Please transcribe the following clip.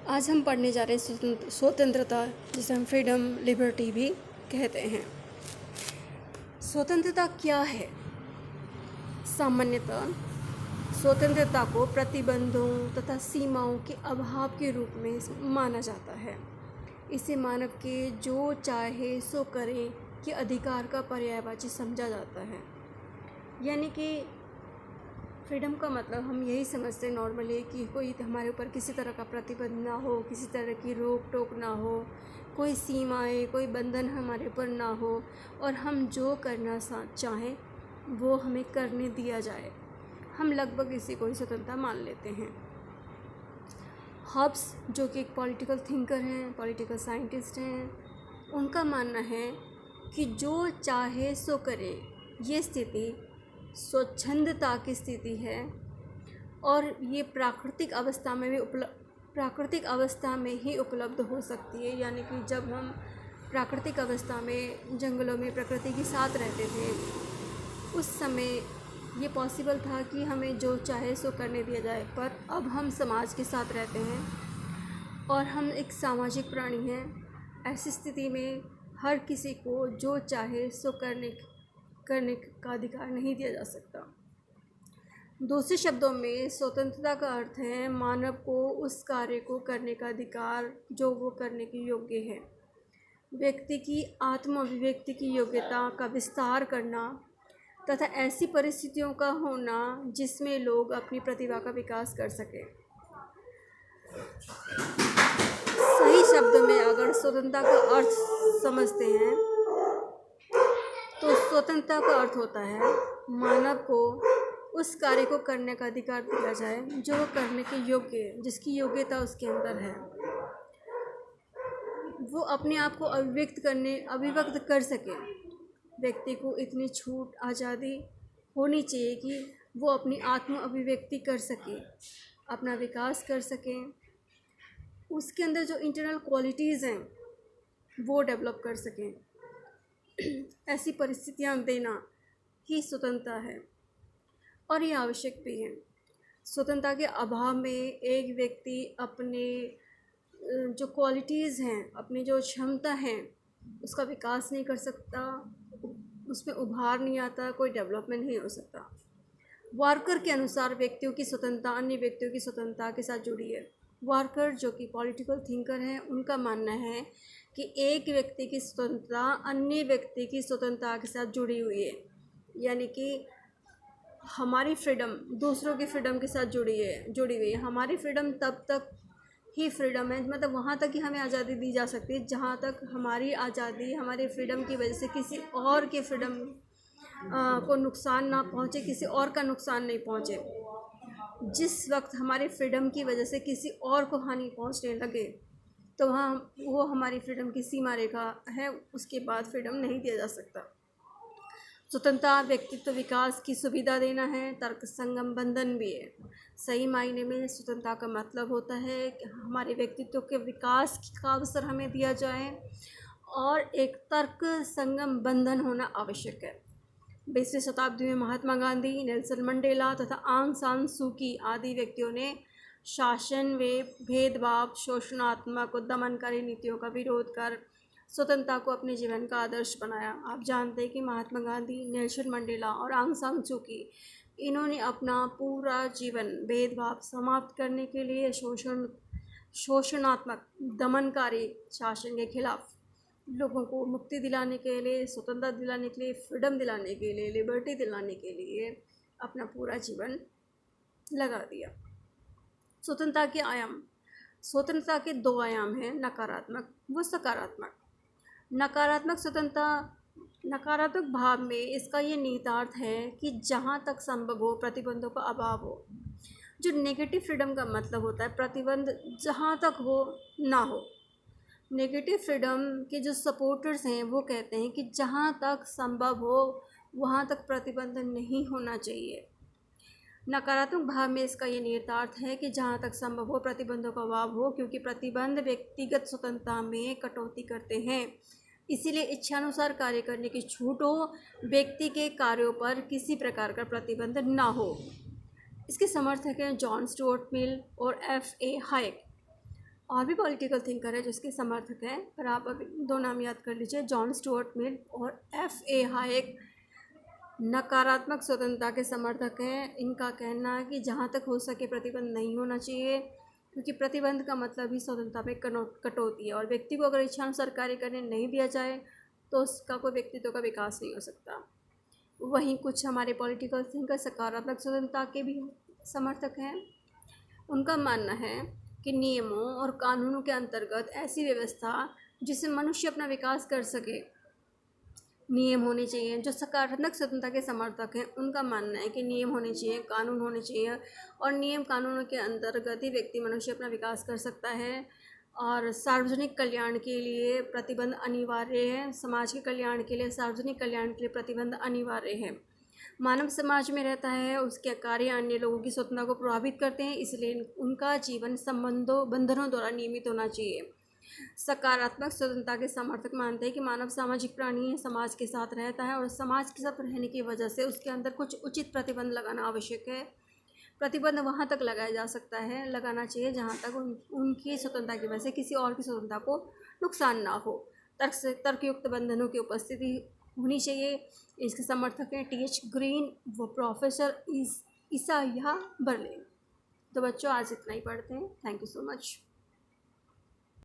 आज हम पढ़ने जा रहे हैं स्वतंत्रता, जिसे हम फ्रीडम लिबर्टी भी कहते हैं। स्वतंत्रता क्या है? सामान्यतः स्वतंत्रता को प्रतिबंधों तथा सीमाओं के अभाव के रूप में माना जाता है। इसे मानव के जो चाहे सो करे के अधिकार का पर्यायवाची समझा जाता है। यानी कि फ्रीडम का मतलब हम यही समझते हैं नॉर्मली कि कोई हमारे ऊपर किसी तरह का प्रतिबंध ना हो, किसी तरह की रोक टोक ना हो, कोई सीमाएं, कोई बंधन हमारे ऊपर ना हो और हम जो करना चाहें वो हमें करने दिया जाए। हम लगभग इसी को ही स्वतंत्रता मान लेते हैं। हॉब्स, जो कि एक पॉलिटिकल थिंकर हैं, पॉलिटिकल साइंटिस्ट हैं, उनका मानना है कि जो चाहे सो करे, ये स्थिति स्वच्छंदता की स्थिति है और ये प्राकृतिक अवस्था में ही उपलब्ध हो सकती है। यानी कि जब हम प्राकृतिक अवस्था में जंगलों में प्रकृति के साथ रहते थे, उस समय ये पॉसिबल था कि हमें जो चाहे सो करने दिया जाए। पर अब हम समाज के साथ रहते हैं और हम एक सामाजिक प्राणी हैं। ऐसी स्थिति में हर किसी को जो चाहे सो करने का अधिकार नहीं दिया जा सकता। दूसरे शब्दों में स्वतंत्रता का अर्थ है मानव को उस कार्य को करने का अधिकार जो वो करने के योग्य है। व्यक्ति की आत्म अभिव्यक्ति की योग्यता का विस्तार करना तथा ऐसी परिस्थितियों का होना जिसमें लोग अपनी प्रतिभा का विकास कर सकें। सही शब्द में अगर स्वतंत्रता का अर्थ समझते हैं तो स्वतंत्रता का अर्थ होता है मानव को उस कार्य को करने का अधिकार दिया जाए जो वो करने के योग्य है, जिसकी योग्यता उसके अंदर है। वो अपने आप को अभिव्यक्त कर सके। व्यक्ति को इतनी छूट, आज़ादी होनी चाहिए कि वो अपनी आत्म अभिव्यक्ति कर सके, अपना विकास कर सके, उसके अंदर जो इंटरनल क्वालिटीज़ हैं वो डेवलप कर सकें। ऐसी परिस्थितियां देना ही स्वतंत्रता है और ये आवश्यक भी है। स्वतंत्रता के अभाव में एक व्यक्ति अपने जो क्वालिटीज़ हैं, अपनी जो क्षमता है, उसका विकास नहीं कर सकता, उसमें उभार नहीं आता, कोई डेवलपमेंट नहीं हो सकता। वार्कर के अनुसार व्यक्तियों की स्वतंत्रता अन्य व्यक्तियों की स्वतंत्रता के साथ जुड़ी है। वार्कर, जो कि पॉलिटिकल थिंकर हैं, उनका मानना है कि एक व्यक्ति की स्वतंत्रता अन्य व्यक्ति की स्वतंत्रता के साथ जुड़ी हुई है। यानी कि हमारी फ्रीडम दूसरों की फ्रीडम के साथ जुड़ी हुई है। हमारी फ्रीडम तब तक ही फ्रीडम है, मतलब वहाँ तक ही हमें आज़ादी दी जा सकती है जहाँ तक हमारी आज़ादी, हमारी फ्रीडम की वजह से किसी और के फ्रीडम को नुकसान ना पहुँचे, किसी और का नुकसान नहीं पहुँचे। जिस वक्त हमारी फ्रीडम की वजह से किसी और को हानि पहुँचने लगे तो वहाँ वो हमारी फ्रीडम की सीमा रेखा है, उसके बाद फ्रीडम नहीं दिया जा सकता। स्वतंत्रता व्यक्तित्व विकास की सुविधा देना है, तर्क संगम बंधन भी है। सही मायने में स्वतंत्रता का मतलब होता है कि हमारे व्यक्तित्व के विकास का अवसर हमें दिया जाए और एक तर्क संगम बंधन होना आवश्यक है। 20वीं शताब्दी में महात्मा गांधी, नेल्सन मंडेला तथा आंग सान सू की आदि व्यक्तियों ने शासन व भेदभाव, शोषणात्मक और दमनकारी नीतियों का विरोध कर स्वतंत्रता को अपने जीवन का आदर्श बनाया। आप जानते हैं कि महात्मा गांधी, नेल्सन मंडेला और आंग सान सू की, इन्होंने अपना पूरा जीवन भेदभाव समाप्त करने के लिए, शोषणात्मक दमनकारी शासन के खिलाफ लोगों को मुक्ति दिलाने के लिए, स्वतंत्रता दिलाने के लिए, फ्रीडम दिलाने के लिए, लिबर्टी दिलाने के लिए अपना पूरा जीवन लगा दिया। स्वतंत्रता के आयाम। स्वतंत्रता के 2 आयाम हैं, नकारात्मक व सकारात्मक। नकारात्मक भाव में इसका ये निहितार्थ है कि जहाँ तक संभव हो प्रतिबंधों का अभाव हो। जो नेगेटिव फ्रीडम का मतलब होता है प्रतिबंध जहाँ तक हो ना हो। नेगेटिव फ्रीडम के जो सपोर्टर्स हैं वो कहते हैं कि जहाँ तक संभव हो वहाँ तक प्रतिबंध नहीं होना चाहिए। नकारात्मक भाव में इसका ये निहितार्थ है कि जहाँ तक संभव हो प्रतिबंधों का अभाव हो, क्योंकि प्रतिबंध व्यक्तिगत स्वतंत्रता में कटौती करते हैं। इसीलिए इच्छानुसार कार्य करने की छूट हो, व्यक्ति के कार्यों पर किसी प्रकार का प्रतिबंध ना हो। इसके समर्थक हैं जॉन स्टुअर्ट मिल और F.A. हाइक। और भी पॉलिटिकल थिंकर है जिसके समर्थक हैं, पर आप अभी 2 नाम याद कर लीजिए, जॉन स्टुअर्ट मिल और F.A. हायेक नकारात्मक स्वतंत्रता के समर्थक हैं। इनका कहना है कि जहाँ तक हो सके प्रतिबंध नहीं होना चाहिए, क्योंकि प्रतिबंध का मतलब ही स्वतंत्रता में कटौती है, और व्यक्ति को अगर इच्छानुसार कार्य करने नहीं दिया जाए तो उसका कोई व्यक्तित्व का विकास नहीं हो सकता। वहीं कुछ हमारे पॉलिटिकल थिंकर सकारात्मक स्वतंत्रता के भी समर्थक हैं। उनका मानना है कि नियमों और कानूनों के अंतर्गत ऐसी व्यवस्था जिससे मनुष्य अपना विकास कर सके, नियम होने चाहिए। जो सकारात्मक स्वतंत्रता के समर्थक हैं उनका मानना है कि नियम होने चाहिए, कानून होने चाहिए, और नियम कानूनों के अंतर्गत ही व्यक्ति मनुष्य अपना विकास कर सकता है। और सार्वजनिक कल्याण के लिए प्रतिबंध अनिवार्य है। समाज के कल्याण के लिए, सार्वजनिक कल्याण के लिए प्रतिबंध अनिवार्य है। मानव समाज में रहता है, उसके कार्य अन्य लोगों की स्वतंत्रता को प्रभावित करते हैं, इसलिए उनका जीवन बंधनों द्वारा नियमित होना चाहिए। सकारात्मक स्वतंत्रता के समर्थक मानते हैं कि मानव सामाजिक प्राणी है, समाज के साथ रहता है, और समाज के साथ रहने की वजह से उसके अंदर कुछ उचित प्रतिबंध लगाना आवश्यक है। प्रतिबंध वहाँ तक लगाया जा सकता है, लगाना चाहिए जहाँ तक उनकी स्वतंत्रता की वजह से किसी और की स्वतंत्रता को नुकसान ना हो। तर्कयुक्त बंधनों की उपस्थिति होनी चाहिए। इसके समर्थक हैं T.H. ग्रीन व प्रोफेसर ईसाया बर्लिन। तो बच्चों, आज इतना ही पढ़ते हैं। Thank you so much.